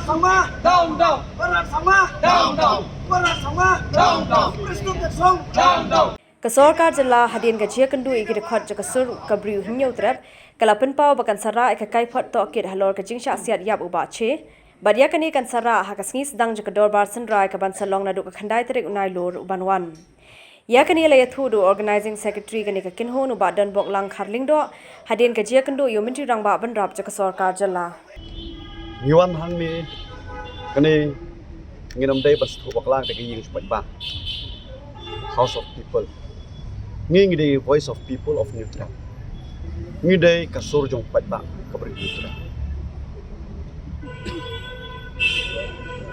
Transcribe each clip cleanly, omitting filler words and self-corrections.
sama, down, down, berat sama, down, down, berat sama, down, down, Presiden Tersong, down, down. Kesorkar jela hadian gajia kendu ikir khot jakasur kabriu hinyau trap kalapen pau bakan sara ikakai phot to akir halor kajing sya siat yap uba che badia kani kan sara hakasngi sedang jakador bar senrai kaban salong nadu khandai terik unai lor ubanwan ya kani la yathu do organizing secretary kani ka kinhon uba dan bok lang kharling do hadian gajia kendu yominti rang ba ban rap jakasor jela Ngiwan hang ni kani nginam dai bas thu baklang te king sepat ba House of People ngi dai Voice of People of Neutral ngi dai kasur jong pat ba kabri neutral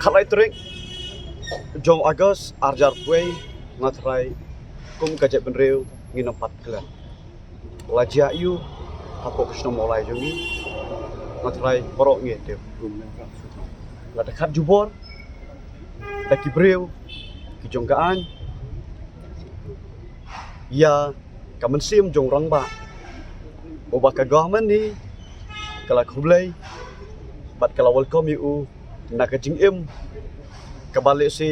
khalai trek jong Agus arjar puai ngatrai kum kajak benreu nginam pat klan lajia yu apo krisno molai jongi ngatrai borok nge te la dekat jubor da kibreu ki jonggaan ya kamen sim jong rang ba oba ka government ni kala khublai bat kala welcome you na ka jing im ka balik si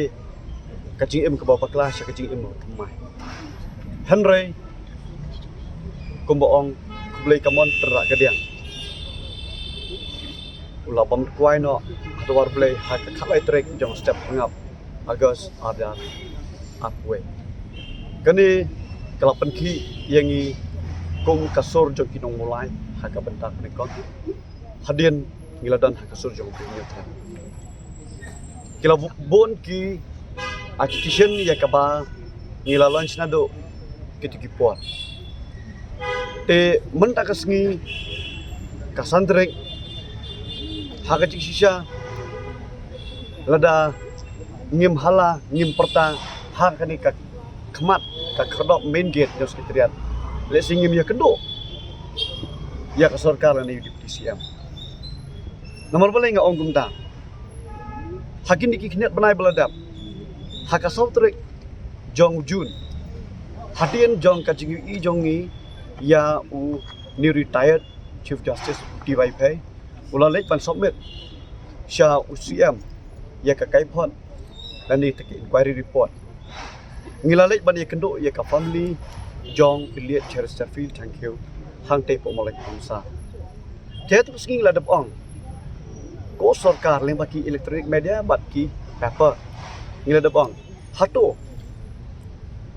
ka jing im ka bapa kelas ka jing im mai henry kumboong khublai kamon terak ka diang ulah bam kuai no adwar play ha ka khalai trek jong step ngap Agus ada apwe kani kala penki yangi kum kasur jong kinong mulai ha ka bentak ni kon hadian ngiladan ha kasur jong kinyo tra kila bon ki agitation ya ka ba ngilalan chna do kitiki por te mentak kasngi kasandrek haga sisha lada ngim hala ngim perta hak kani ka kemat ka kedok main gate jo sekretariat le singim ya kendo ya ka sarkar ni di PCM nomor bala nga ong gumta hakin diki khnat banai beladap haka sautrek jong jun hadian jong ka jingi I jongi ya u ni retired chief justice TY Pay ulah lek pan submit sha UCM ya ka kai phon dan ni teki inquiry report ngila lek ban ya kendo ya ka family jong biliat Chesterfield thank you hang te po molek kumsa ke tu sing la dap ong ko sarkar leng baki electronic media bat ki paper ngila dap ong hato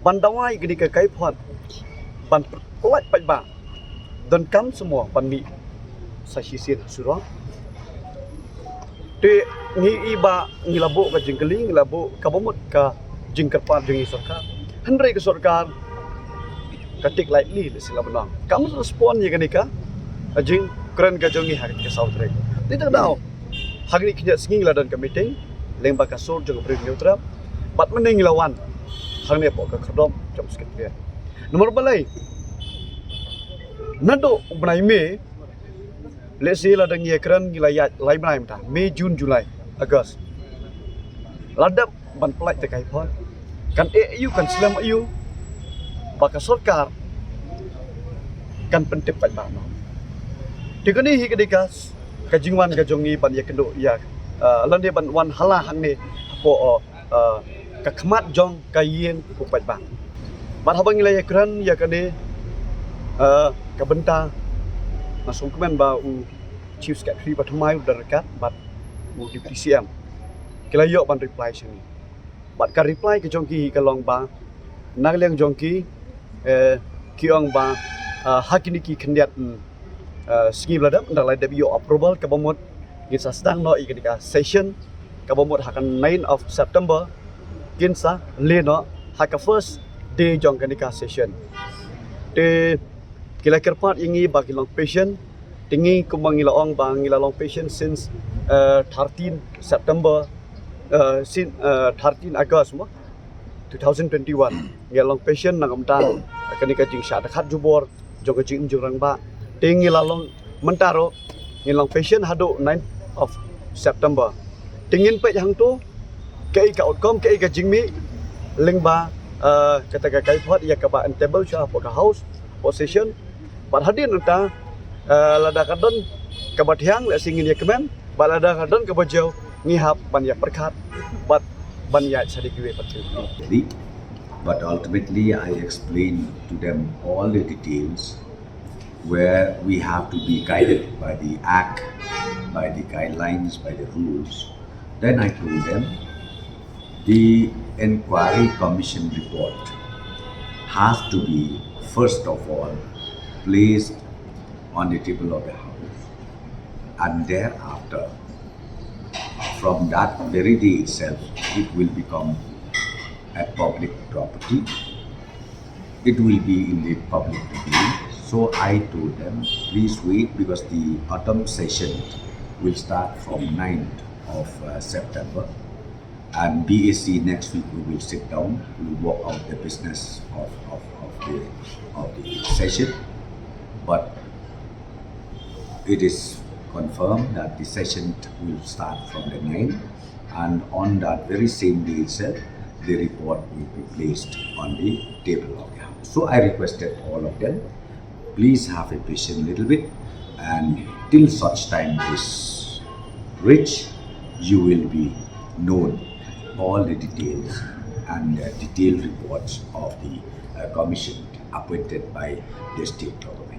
bandawai gini ka kai phon ban pelak pai ba dan kam semua pan mi sasisin surah te ngi iba ngilabo ka jingkeli ngilabo ka bomot ka jingkerpan jengi sarkar henry ke sarkar katik lightly le sila benang kamu respon ye kanika ajing keren ka jongi hari ke south rek tidak tahu hari knya singi ladan ka meeting leng ba ka sur jong pri neutral bat mening lawan hang ne po ka khodom jom sekretariat nomor balai nado ubnai me let's say ladang ye keren gilayat lai mai mta Mei Jun Julai Agus ladap ban pelak te kai phon kan EU kan Islam EU baka sarkar kan pentip pat ba no tikani hi kedikas kajingwan kajongi ban ye kendo ya lan dia ban wan hala hang ne po ka khmat jong kayen ku pat ba bat habang gilay keren ya kane ka benta masuk kemen ba u chief secretary batumai udah dekat bat u di PCM kila yok ban reply sini bat ka reply ke jongki ka long ba nagliang jongki kiong ba hakini ki khendiat sgi bladap ndak lai yo approval ka bomot gisa sedang no ikadika session ka bomot hakan 9 of September kinsa le no haka first day jong kanika session te kila kerpat ingi bagi long patient tinggi kumang ilaong bang ilalong patient since 13 September since 13 August 2021 ngilalong patient nang amtan kanika jing sha dekat jubor jong jing jurang ba tinggi lalong mentaro ngilalong patient hado 9 of September tingin pe yang tu kai ka outcome kai ka jing mi ling ba kata kai phot ya ka ba table sha for the house position bat hadin nta lada kadon ke bathiang le singin ya kemen balada kadon ke bajau ngihap banyak perkat but banyak sedikit betul. But ultimately, I explained to them all the details where we have to be guided by the act, by the guidelines, by the rules. Then I told them the inquiry commission report has to be first of all placed on the table of the House, and thereafter, from that very day itself, it will become a public property. It will be in the public domain. So I told them, please wait, because the autumn session will start from 9th of September. And BAC next week we will sit down, we will work out the business of the session. But it is confirmed that the session will start from the 9th, and on that very same day itself, the report will be placed on the table of the House. So I requested all of them, please have a patience a little bit, and till such time is reached, you will be known all the details and detailed reports of the commission appointed by the state government.